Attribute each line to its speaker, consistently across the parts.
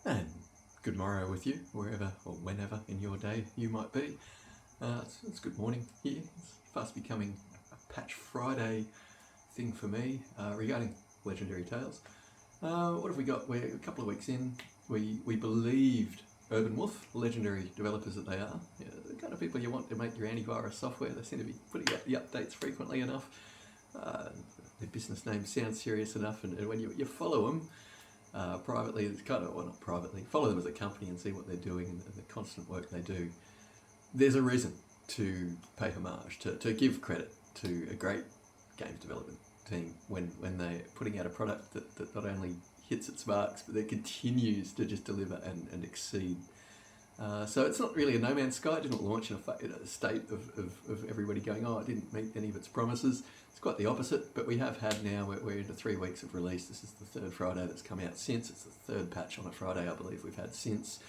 Speaker 1: And good morrow with you, wherever or whenever in your day you might be. It's good morning here. It's fast becoming a Patch Friday thing for me regarding Legendary Tales. What have we got? We're a couple of weeks in. We believed Urbanwolf, legendary developers that they are, the kind of people you want to make your antivirus software. They seem to be putting out the updates frequently enough. Their business name sounds serious enough, and when you follow them, privately, it's kind of, well, not privately, follow them as a company and see what they're doing and the constant work they do. There's a reason to pay homage, to give credit to a great games development team when they're putting out a product that not only hits its marks, but that continues to just deliver and exceed. So it's not really a no man's sky. It didn't launch in a state of everybody going, oh, it didn't meet any of its promises. It's quite the opposite, but we have had now, we're into 3 weeks of release. This is the third Friday that's come out since. It's the third patch on a Friday, I believe, we've had since.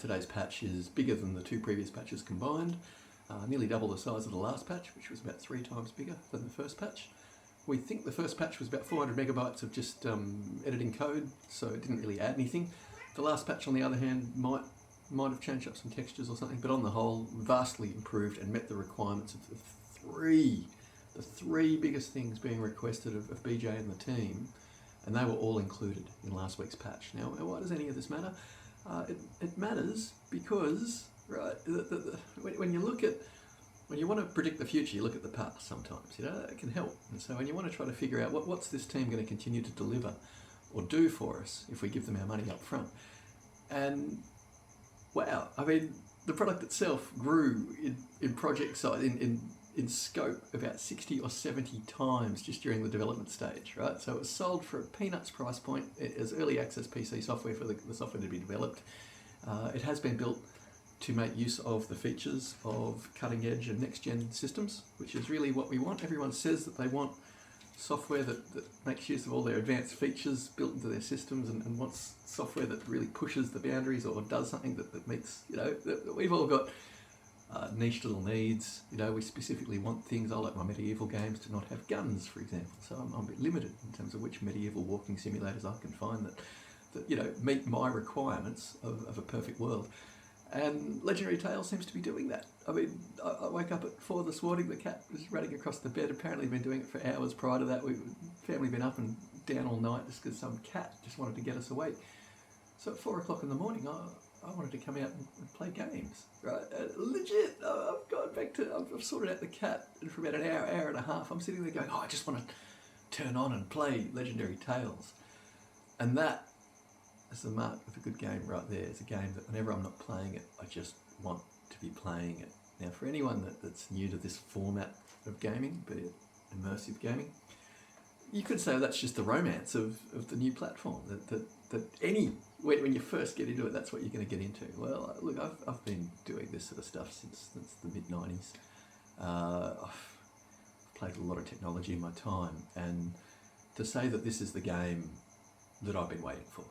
Speaker 1: Today's patch is bigger than the 2 previous patches combined, nearly double the size of the last patch, which was about 3 times bigger than the first patch. We think the first patch was about 400 megabytes of just editing code, so it didn't really add anything. The last patch, on the other hand, might have changed up some textures or something, but on the whole, vastly improved and met the requirements of the three biggest things being requested of BJ and the team, and they were all included in last week's patch. Now, why does any of this matter? It matters because, right, when you look at, when you want to predict the future, you look at the past sometimes, it can help. And so when you want to try to figure out what's this team going to continue to deliver or do for us if we give them our money up front. And wow, I mean, the product itself grew in project size, in scope, about 60 or 70 times just during the development stage, right? So it was sold for a peanuts price point as early access PC software for the software to be developed. It has been built to make use of the features of cutting edge and next gen systems, which is really what we want. Everyone says that they want software that makes use of all their advanced features built into their systems and wants software that really pushes the boundaries or does something that meets, we've all got niche little needs. We specifically want things. I like my medieval games to not have guns, for example, so I'm a bit limited in terms of which medieval walking simulators I can find that meet my requirements of a perfect world. And Legendary Tales seems to be doing that. I mean, I woke up at 4 this morning, the cat was running across the bed. Apparently been doing it for hours prior to that. Family been up and down all night just because some cat just wanted to get us awake. So at 4 o'clock in the morning, I wanted to come out and play games, right? Legit, I've gone back to, I've sorted out the cat, and for about an hour and a half, I'm sitting there going, I just want to turn on and play Legendary Tales. And that is the mark of a good game right there. It's a game that whenever I'm not playing it, I just want to be playing it. Now, for anyone that's new to this format of gaming, be it immersive gaming, you could say that's just the romance of the new platform, that when you first get into it, that's what you're going to get into. Well, look, I've been doing this sort of stuff since the mid-90s. I've played a lot of technology in my time, and to say that this is the game that I've been waiting for,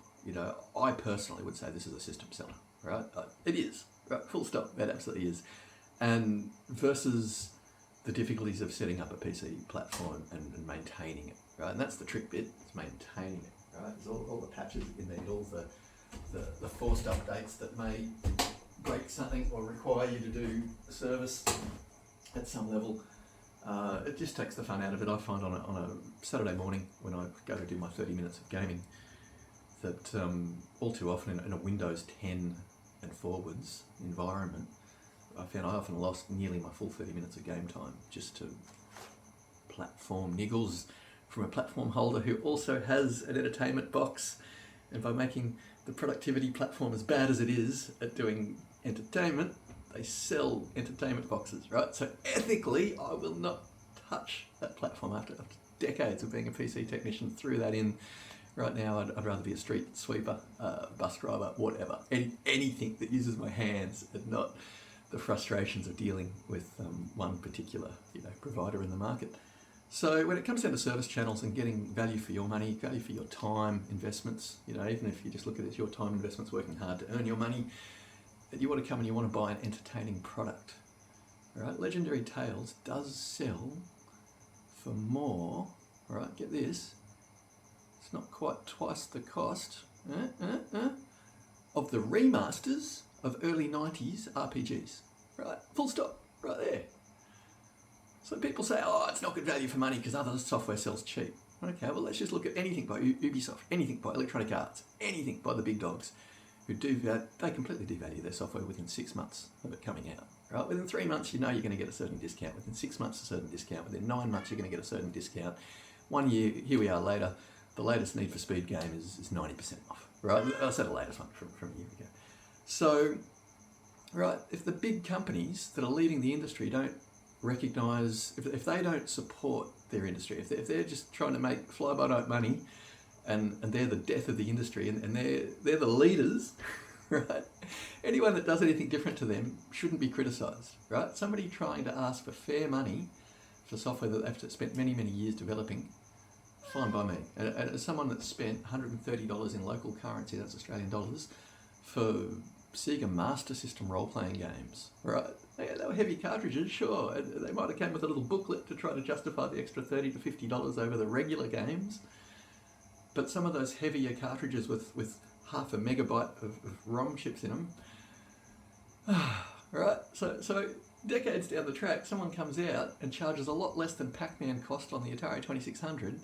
Speaker 1: I personally would say this is a system seller, right? It is, right? Full stop, it absolutely is. And versus the difficulties of setting up a PC platform and maintaining it, right? And that's the trick bit, it's maintaining it, right? There's all the patches in there, all the forced updates that may break something or require you to do a service at some level. It just takes the fun out of it. I find on a Saturday morning when I go to do my 30 minutes of gaming that all too often in a Windows 10 and forwards environment, I found I often lost nearly my full 30 minutes of game time just to platform niggles from a platform holder who also has an entertainment box. And by making the productivity platform as bad as it is at doing entertainment, they sell entertainment boxes, right? So ethically, I will not touch that platform after decades of being a PC technician. Threw that in. Right now, I'd rather be a street sweeper, bus driver, whatever. Anything that uses my hands and not the frustrations of dealing with one particular provider in the market. So when it comes down to service channels and getting value for your money, value for your time investments, even if you just look at it as your time investments working hard to earn your money, you want to come and you want to buy an entertaining product. All right, Legendary Tales does sell for more, all right, get this, it's not quite twice the cost, of the remasters of early 90s RPGs. Right, full stop, right there. So people say, oh, it's not good value for money because other software sells cheap. Okay, well, let's just look at anything by Ubisoft, anything by Electronic Arts, anything by the big dogs who they completely devalue their software within 6 months of it coming out. Right? Within 3 months, you know you're going to get a certain discount. Within 6 months, a certain discount. Within 9 months, you're going to get a certain discount. 1 year, here we are later, the latest Need for Speed game is 90% off. Right? I said the latest one from a year ago. So, right, if the big companies that are leading the industry don't recognise, if they don't support their industry, if they're just trying to make fly-by-night money and they're the death of the industry and they're the leaders, right? Anyone that does anything different to them shouldn't be criticised, right? Somebody trying to ask for fair money for software that they've spent many, many years developing, fine by me. And as someone that spent $130 in local currency, that's Australian dollars, for Sega Master System role-playing games, right? They were heavy cartridges, sure. They might have come with a little booklet to try to justify the extra $30 to $50 over the regular games. But some of those heavier cartridges with half a megabyte of ROM chips in them, right? So decades down the track, someone comes out and charges a lot less than Pac-Man cost on the Atari 2600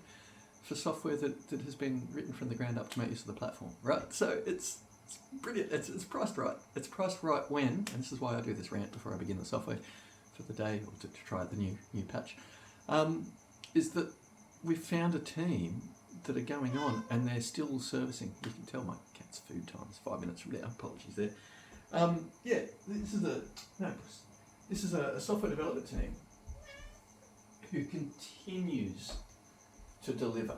Speaker 1: for software that has been written from the ground up to make use of the platform, right? So it's brilliant. It's priced right. It's priced right when, and this is why I do this rant before I begin the software for the day or to try out the new patch, is that we've found a team that are going on and they're still servicing. You can tell my cat's food time is 5 minutes from now. Apologies there. This is a software development team who continues to deliver,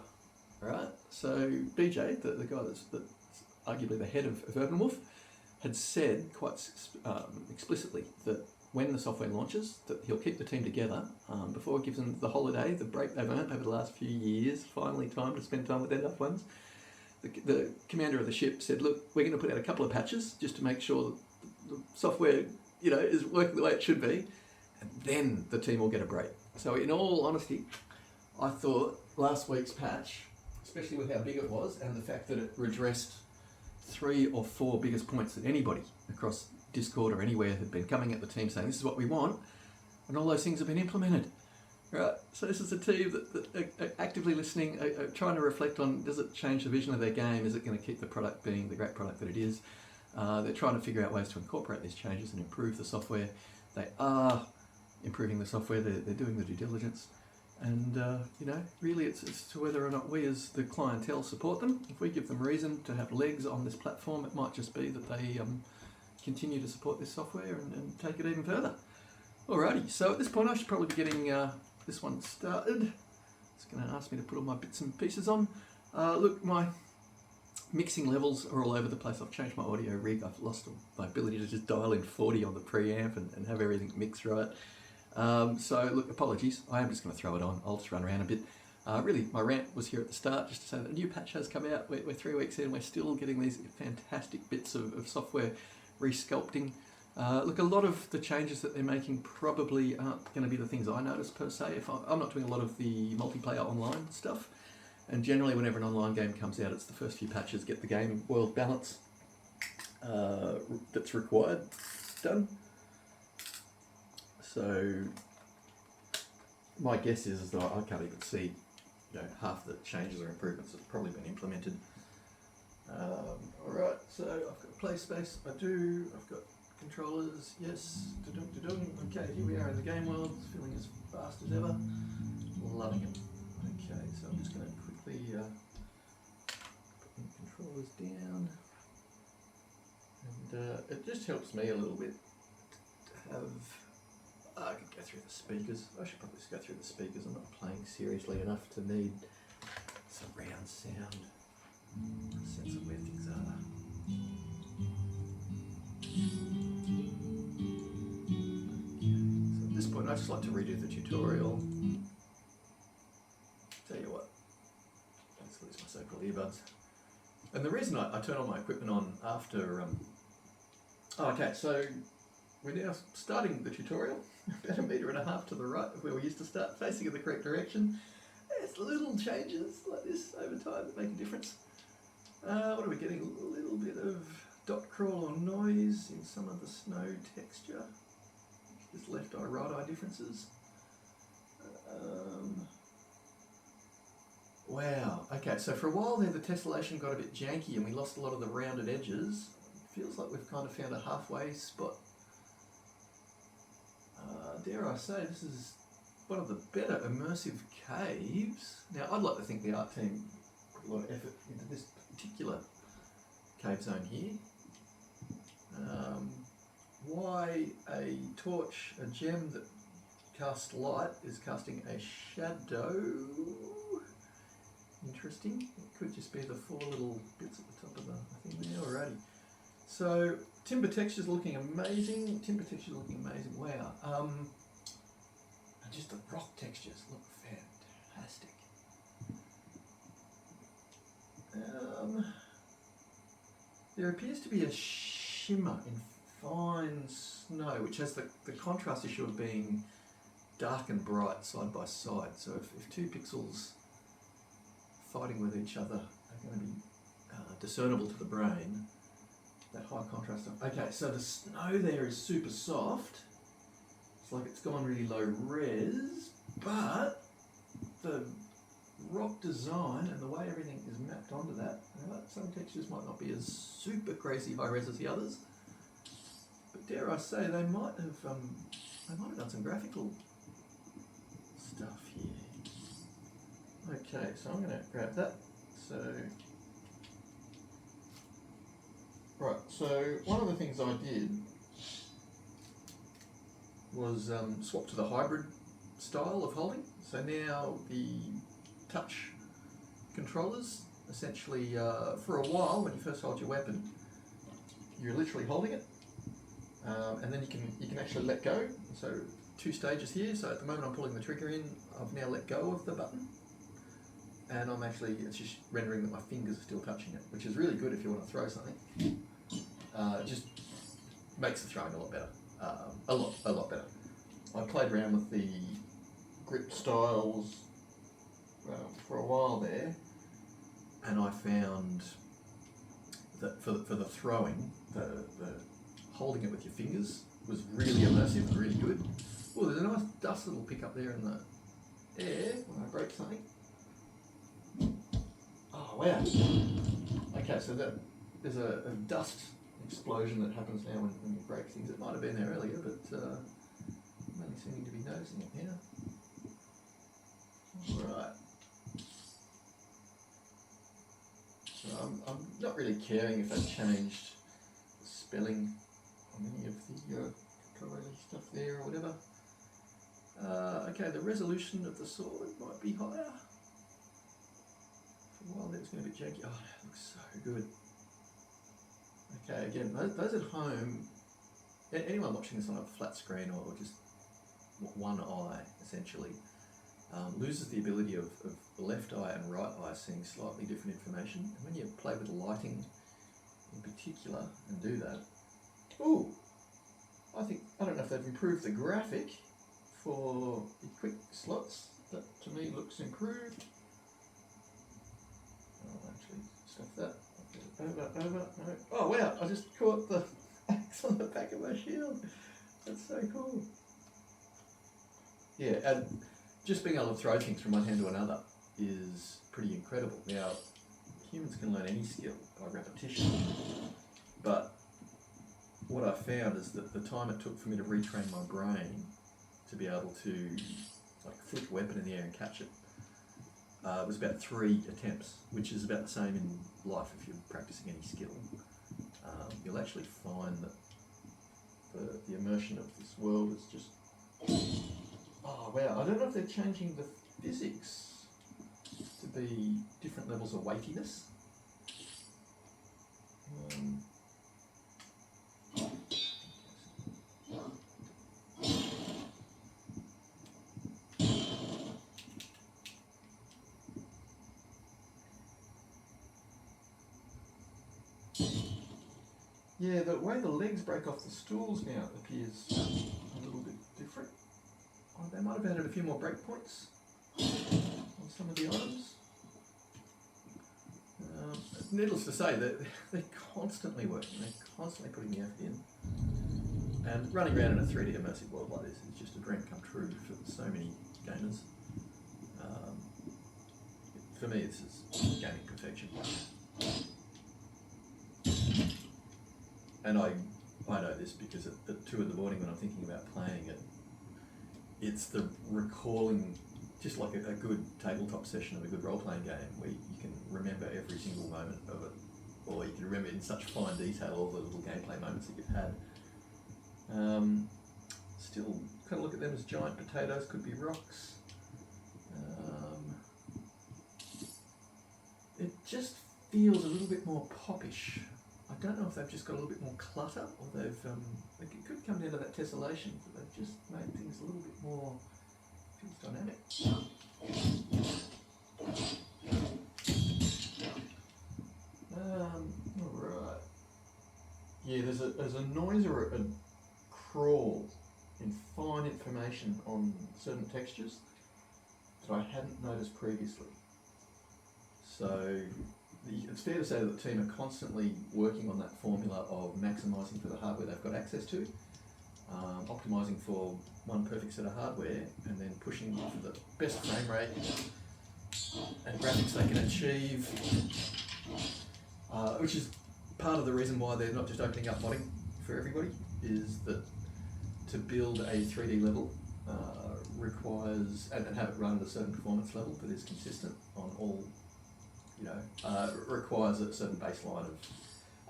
Speaker 1: right? So BJ, the guy that's arguably the head of Urbanwolf, had said quite explicitly that when the software launches, that he'll keep the team together before it gives them the holiday, the break they've earned over the last few years, finally time to spend time with their loved ones. The commander of the ship said, look, we're going to put out a couple of patches just to make sure that the software, is working the way it should be, and then the team will get a break. So in all honesty, I thought last week's patch, especially with how big it was and the fact that it redressed 3 or 4 biggest points that anybody across Discord or anywhere had been coming at the team saying, this is what we want, and all those things have been implemented. Right? So this is a team that are actively listening, are trying to reflect on, does it change the vision of their game? Is it going to keep the product being the great product that it is? They're trying to figure out ways to incorporate these changes and improve the software. They are improving the software. They're doing the due diligence. And, really it's to whether or not we as the clientele support them. If we give them reason to have legs on this platform, it might just be that they continue to support this software and take it even further. Alrighty, so at this point I should probably be getting this one started. It's going to ask me to put all my bits and pieces on. Look, my mixing levels are all over the place. I've changed my audio rig. I've lost my ability to just dial in 40 on the preamp and have everything mixed right. So look, apologies. I am just going to throw it on. I'll just run around a bit. Really, my rant was here at the start just to say that a new patch has come out. We're 3 weeks in. We're still getting these fantastic bits of software resculpting. Look, a lot of the changes that they're making probably aren't going to be the things I notice per se. If I'm not doing a lot of the multiplayer online stuff, and generally whenever an online game comes out, it's the first few patches get the game world balance that's required done. So my guess is that I can't even see half the changes or improvements that have probably been implemented. Alright, so I've got play space, I do, I've got controllers, yes, okay, here we are in the game world, it's feeling as fast as ever, loving it. Okay, so I'm just going to quickly put the controllers down, and it just helps me a little bit to have, I could go through the speakers, I should probably just go through the speakers. I'm not playing seriously enough to need surround sound. Sense of where things are. So at this point, I'd just like to redo the tutorial. Tell you what, let's lose my so-called earbuds. And the reason I turn all my equipment on after. Okay, so we're now starting the tutorial about 1.5 meters to the right of where we used to start, facing in the correct direction. There's little changes like this over time that make a difference. What are we getting? A little bit of dot crawl or noise in some of the snow texture. Just left eye, right eye differences. Wow, okay, so for a while there the tessellation got a bit janky and we lost a lot of the rounded edges. It feels like we've kind of found a halfway spot. Dare I say, this is one of the better immersive caves. Now, I'd like to think the art team put a lot of effort into this particular cave zone here. Why a torch, a gem that casts light, is casting a shadow? Interesting. It could just be the 4 little bits at the top of the thing there already. So, timber texture's looking amazing. Wow. And just the rock textures look fantastic. There appears to be a shimmer in fine snow, which has the contrast issue of being dark and bright side by side. So if 2 pixels fighting with each other are going to be discernible to the brain, that high contrast stuff. Okay, so the snow there is super soft. It's like it's gone really low res, but the rock design and the way everything is mapped onto that, some textures might not be as super crazy high res as the others, but dare I say they might have done some graphical stuff here. Okay, so I'm going to grab that. So one of the things I did was swap to the hybrid style of holding. So now the touch controllers, essentially, for a while when you first hold your weapon, you're literally holding it, and then you can actually let go. So 2 stages here. So at the moment I'm pulling the trigger in, I've now let go of the button, and it's just rendering that my fingers are still touching it, which is really good if you want to throw something. It just makes the throwing a lot better, a lot better. I played around with the grip styles for a while there, and I found that for the throwing, the holding it with your fingers was really immersive and really good. Oh, there's a nice dust that'll pick up there in the air when I break something. Oh wow! Okay, so there's a dust explosion that happens now when you break things. It might have been there earlier, but I'm only seeming to be noticing it now. Alright. So I'm not really caring if I changed the spelling on any of the Corelli stuff there or whatever. Okay, the resolution of the sword might be higher. For a while there was going to be janky. Oh, that looks so good. Okay, again, those at home, anyone watching this on a flat screen or just one eye, essentially, loses the ability of the left eye and right eye seeing slightly different information. And when you play with the lighting in particular and do that, ooh, I don't know if they've improved the graphic for the quick slots. That to me looks improved. I'll actually stuff that. Over, no. Oh wow, I just caught the axe on the back of my shield. That's so cool. Yeah, and just being able to throw things from one hand to another is pretty incredible. Now, humans can learn any skill by repetition, but what I found is that the time it took for me to retrain my brain to be able to flick a weapon in the air and catch it was about 3 attempts, which is about the same in life if you're practicing any skill. You'll actually find that the immersion of this world is just... Oh wow, I don't know if they're changing the physics to be different levels of weightiness. Yeah, the way the legs break off the stools now appears a little bit different. Oh, they might have added a few more breakpoints on some of the items. needless to say that they're constantly working, they're constantly putting the effort in. And running around in a 3D immersive world like this is just a dream come true for so many gamers. For me, this is gaming perfection. And I know this because at 2 in the morning when I'm thinking about playing it, it's the recalling, just like a good tabletop session of a good role-playing game where you can remember every single moment of it, or you can remember in such fine detail all the little gameplay moments that you've had. Still kind of look at them as giant potatoes, could be rocks. It just feels a little bit more popish. I don't know if they've just got a little bit more clutter, or they've it could come down to that tessellation, but they've just made things a little bit more, feels dynamic. Alright. Yeah, there's a noise or a crawl in fine information on certain textures that I hadn't noticed previously. So it's fair to say that the team are constantly working on that formula of maximising for the hardware they've got access to, optimising for one perfect set of hardware, and then pushing for the best frame rate and graphics they can achieve, which is part of the reason why they're not just opening up modding for everybody, is that to build a 3D level requires, and have it run at a certain performance level that is consistent on all, requires a certain baseline of,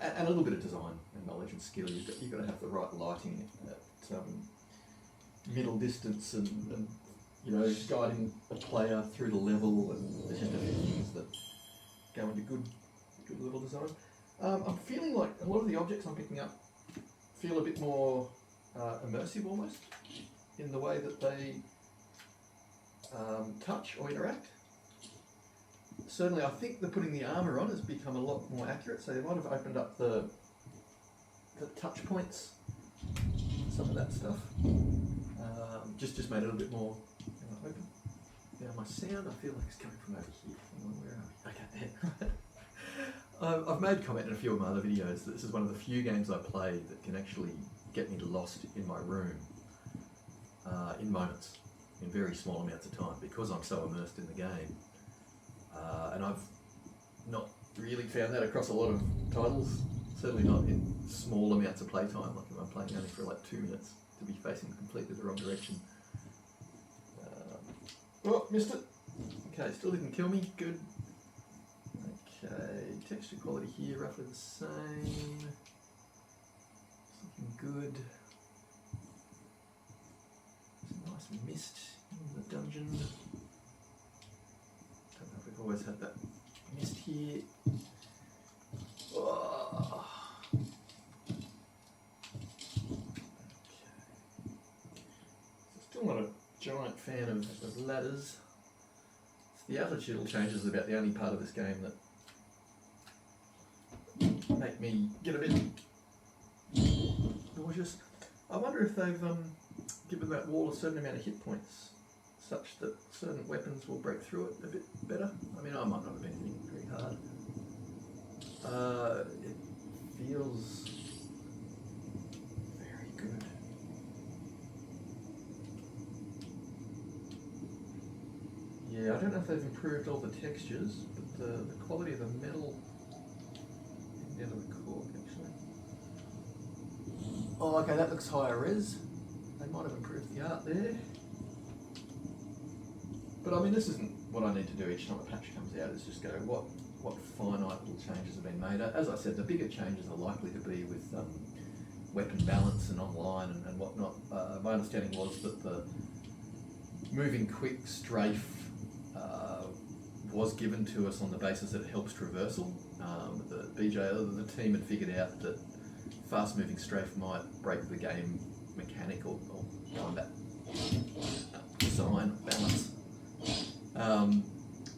Speaker 1: and a little bit of design and knowledge and skill. You've got to have the right lighting at middle distance and guiding a player through the level, and there's just a few things that go into good level design. I'm feeling like a lot of the objects I'm picking up feel a bit more immersive almost in the way that they touch or interact. Certainly, I think that putting the armour on has become a lot more accurate, so they might have opened up the touch points, some of that stuff. Just made it a little bit more open. Now my sound, I feel like it's coming from over here. Hang on, where are we? Okay, there. I've made comment in a few of my other videos that this is one of the few games I play that can actually get me lost in my room in moments, in very small amounts of time, because I'm so immersed in the game. And I've not really found that across a lot of titles, certainly not in small amounts of playtime, like if I'm playing only for like 2 minutes, to be facing completely the wrong direction. Oh, missed it. Okay, still didn't kill me, good. Okay, texture quality here, roughly the same. It's looking good. Some nice mist in the dungeon. Don't know if we've always had that mist here. Oh. Okay. Still not a giant fan of ladders. The altitudinal changes are about the only part of this game that make me get a bit nauseous. I wonder if they've given that wall a certain amount of hit points, such that certain weapons will break through it a bit better. I mean, I might not have been hitting very hard. It feels very good. Yeah, I don't know if they've improved all the textures, but the quality of the metal down to the cork, actually. Oh, okay, that looks higher res. They might have improved the art there. But I mean, this isn't what I need to do each time a patch comes out, is just go, what finite little changes have been made. As I said, the bigger changes are likely to be with weapon balance and online and whatnot. My understanding was that the moving quick strafe was given to us on the basis that it helps traversal. The team had figured out that fast moving strafe might break the game mechanic or combat design balance.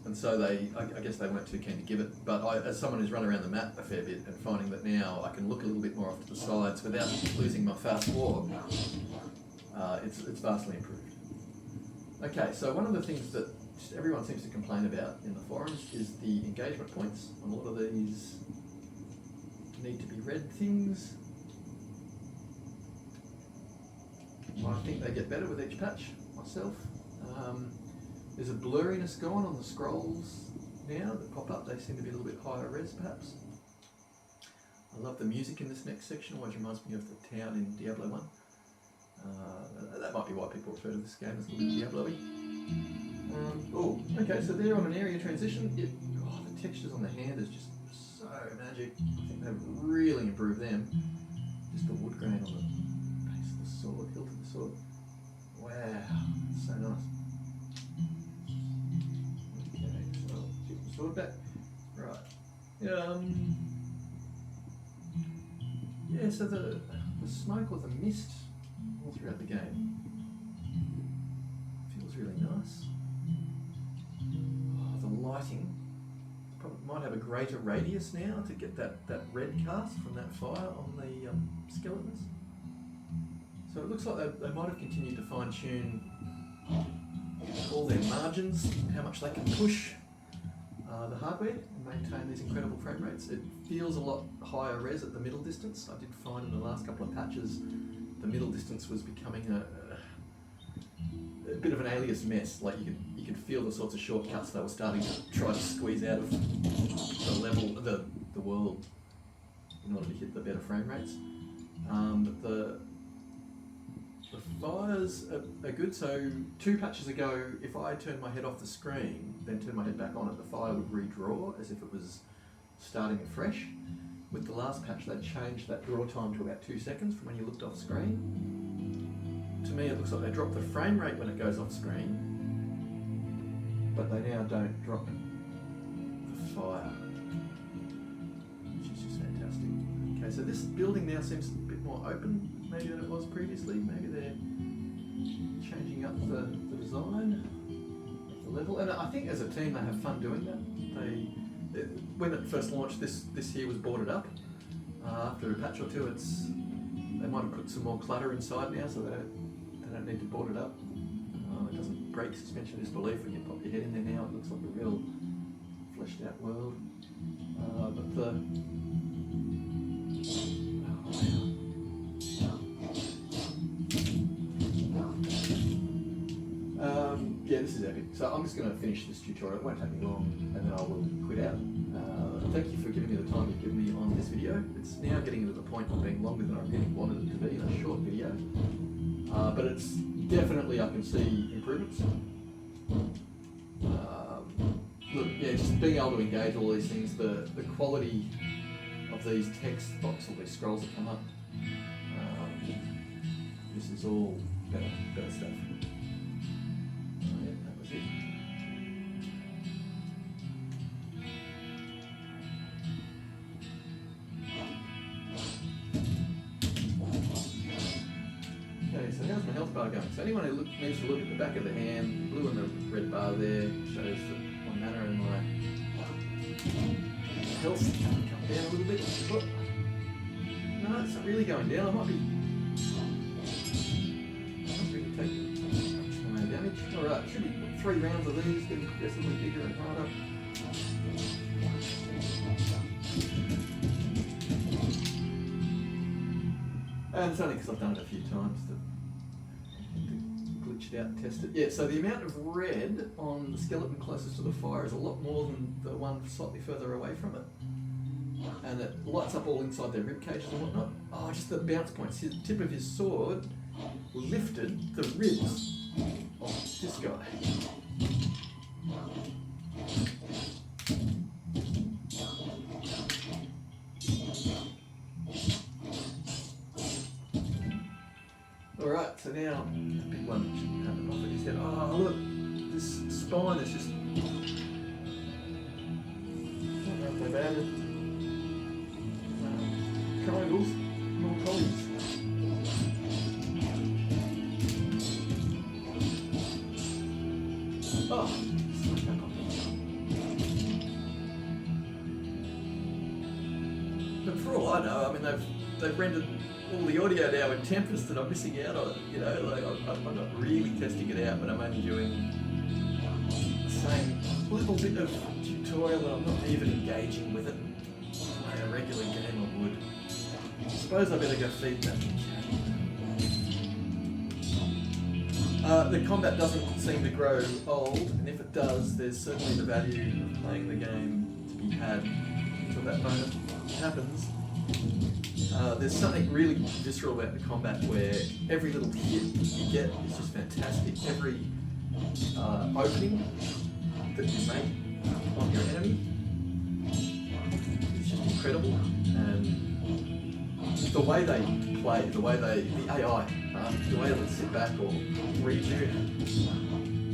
Speaker 1: And so I guess they weren't too keen to give it. But as someone who's run around the map a fair bit and finding that now I can look a little bit more off to the sides without losing my fast walk, it's vastly improved. Okay, so one of the things that just everyone seems to complain about in the forums is the engagement points. A lot of these need to be red things. I think they get better with each patch myself. There's a blurriness gone on the scrolls now that pop up. They seem to be a little bit higher res perhaps. I love the music in this next section, always reminds me of the town in Diablo 1. That might be why people refer to this game as a little bit Diablo-y. Oh, okay, so there on an area transition, the textures on the hand is just so magic. I think they've really improved them. Just the wood grain on the base of the sword, hilt of the sword. Wow, so nice. Okay, so I'll get the sword back. Right. Yeah, so the smoke or the mist all throughout the game feels really nice. Oh, the lighting probably might have a greater radius now to get that red cast from that fire on the skeletons. So it looks like they might have continued to fine tune all their margins, how much they can push the hardware and maintain these incredible frame rates. It feels a lot higher res at the middle distance. I did find in the last couple of patches the middle distance was becoming a bit of an alias mess. Like you could feel the sorts of shortcuts they were starting to try to squeeze out of the level of the world in order to hit the better frame rates. But the fires are good. So 2 patches ago, if I turned my head off the screen, then turned my head back on it, the fire would redraw as if it was starting afresh. With the last patch, they changed that draw time to about 2 seconds from when you looked off screen. To me, it looks like they dropped the frame rate when it goes off screen, but they now don't drop the fire, which is just fantastic. Okay, so this building now seems a bit more open maybe than it was previously. Maybe they're changing up the design of the level, and I think as a team they have fun doing that. When it first launched, this here was boarded up. After a patch or two, they might have put some more clutter inside now, so they don't need to board it up. It doesn't break suspension of disbelief when you pop your head in there now. It looks like a real fleshed out world. But the yeah, this is epic. So I'm just going to finish this tutorial. It won't take me long, and then I will quit out. Thank you for giving me the time you've given me on this video. It's now getting to the point of being longer than I really wanted it to be in a short video. But it's definitely, I can see improvements. Look, yeah, just being able to engage all these things, the quality of these text box, all these scrolls that come up. This is all better stuff. Yeah, that was it. Okay, so how's my health bar going? So anyone who needs to look at the back of the hand, blue and the red bar there shows my mana and my health come down a little bit. But no, it's not really going down. I might be taking my damage. Alright, should be 3 rounds of these, getting progressively bigger and harder. And it's only because I've done it a few times to glitch it out and test it. Yeah, so the amount of red on the skeleton closest to the fire is a lot more than the one slightly further away from it. And it lights up all inside their rib cages and whatnot. Oh, just the bounce points. The tip of his sword lifted the ribs of this guy. Alright, so now the big one should have it off at his head. Oh look, this spine is just... I don't know if they've added triangles, more collies. Oh, but for all I know, I mean they've rendered all the audio now in Tempest that I'm missing out on. You know, like I'm not really testing it out, but I'm only doing same little bit of tutorial, but I'm not even engaging with it like a regular gamer would. I suppose I better go feed that. The combat doesn't seem to grow old, and if it does, there's certainly the value of playing the game to be had until that moment happens. There's something really visceral about the combat where every little hit you get is just fantastic. Every opening that you make on your enemy is just incredible, and the way they play, the AI, the way they sit back or read you,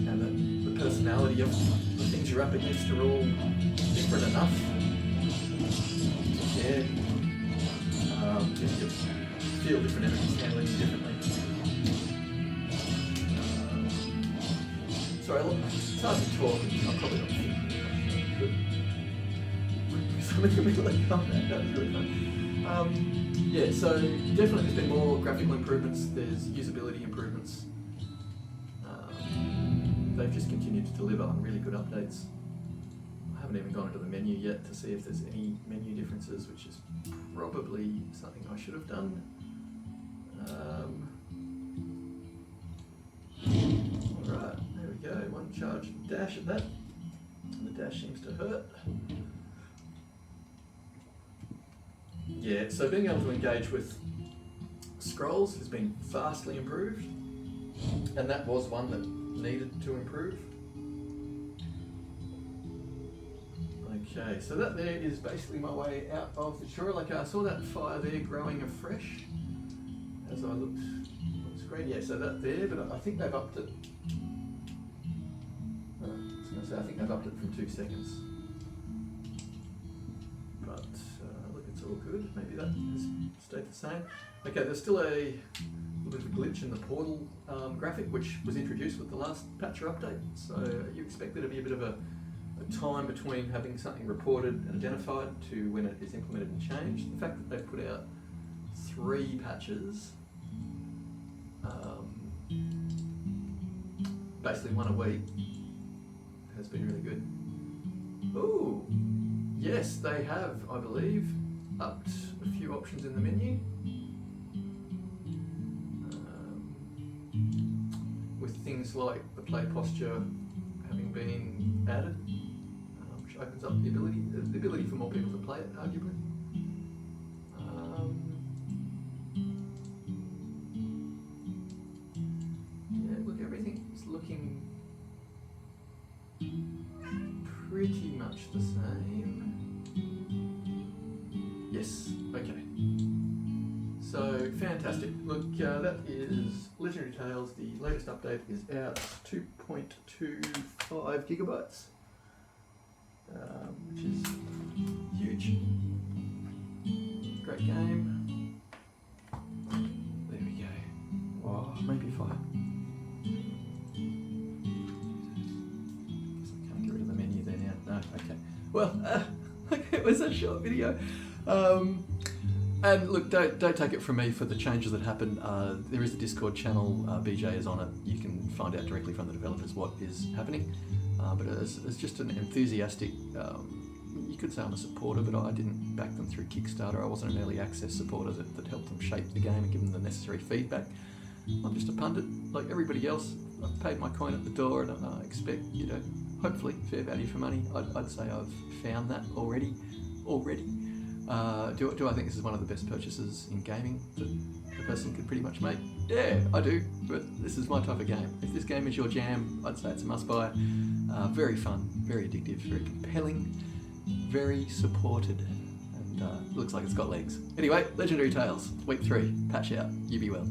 Speaker 1: and the personality of the things you're up against are all different enough. Yeah. You feel different enemies handling you differently. Sorry, it's hard to talk, and I'm probably not thinking much. I'm in the middle of combat, that was really fun. Yeah, so definitely there's been more graphical improvements, there's usability improvements. They've just continued to deliver on really good updates. I haven't even gone into the menu yet to see if there's any menu differences, which is probably something I should have done. Alright, there we go, one charge dash at that, and the dash seems to hurt. Yeah, so being able to engage with scrolls has been vastly improved, and that was one that needed to improve. Okay, so that there is basically my way out of the tutorial. Like I saw that fire there growing afresh as I looked on the screen. Yeah, so that there, but I think they've upped it. I was going to say, I think they've upped it from 2 seconds. But look, it's all good. Maybe that has stayed the same. Okay, there's still a little bit of a glitch in the portal graphic, which was introduced with the last patch or update. So you expect there to be a bit of a time between having something reported and identified to when it is implemented and changed. The fact that they've put out 3 patches, basically one a week, has been really good. Ooh, yes, they have, I believe, upped a few options in the menu. With things like the play posture having been added, which opens up the ability for more people to play it, arguably. Yeah, look, everything's looking pretty much the same. Yes, okay. So, fantastic. Look, that is Legendary Tales. The latest update is out 2.25 gigabytes, which is huge. Great game. There we go. Oh, maybe if I... Guess I can't get rid of the menu there now. No, okay. Well, it was a short video. And look, don't take it from me for the changes that happened. There is a Discord channel, BJ is on it. You can find out directly from the developers what is happening. But as just an enthusiastic, you could say I'm a supporter, but I didn't back them through Kickstarter. I wasn't an early access supporter that helped them shape the game and give them the necessary feedback. I'm just a pundit like everybody else. I've paid my coin at the door, and I expect, hopefully fair value for money. I'd say I've found that already. Do I think this is one of the best purchases in gaming that a person could pretty much make? Yeah, I do, but this is my type of game. If this game is your jam, I'd say it's a must-buy. Very fun, very addictive, very compelling, very supported, and looks like it's got legs. Anyway, Legendary Tales, Week 3, patch out. You be well.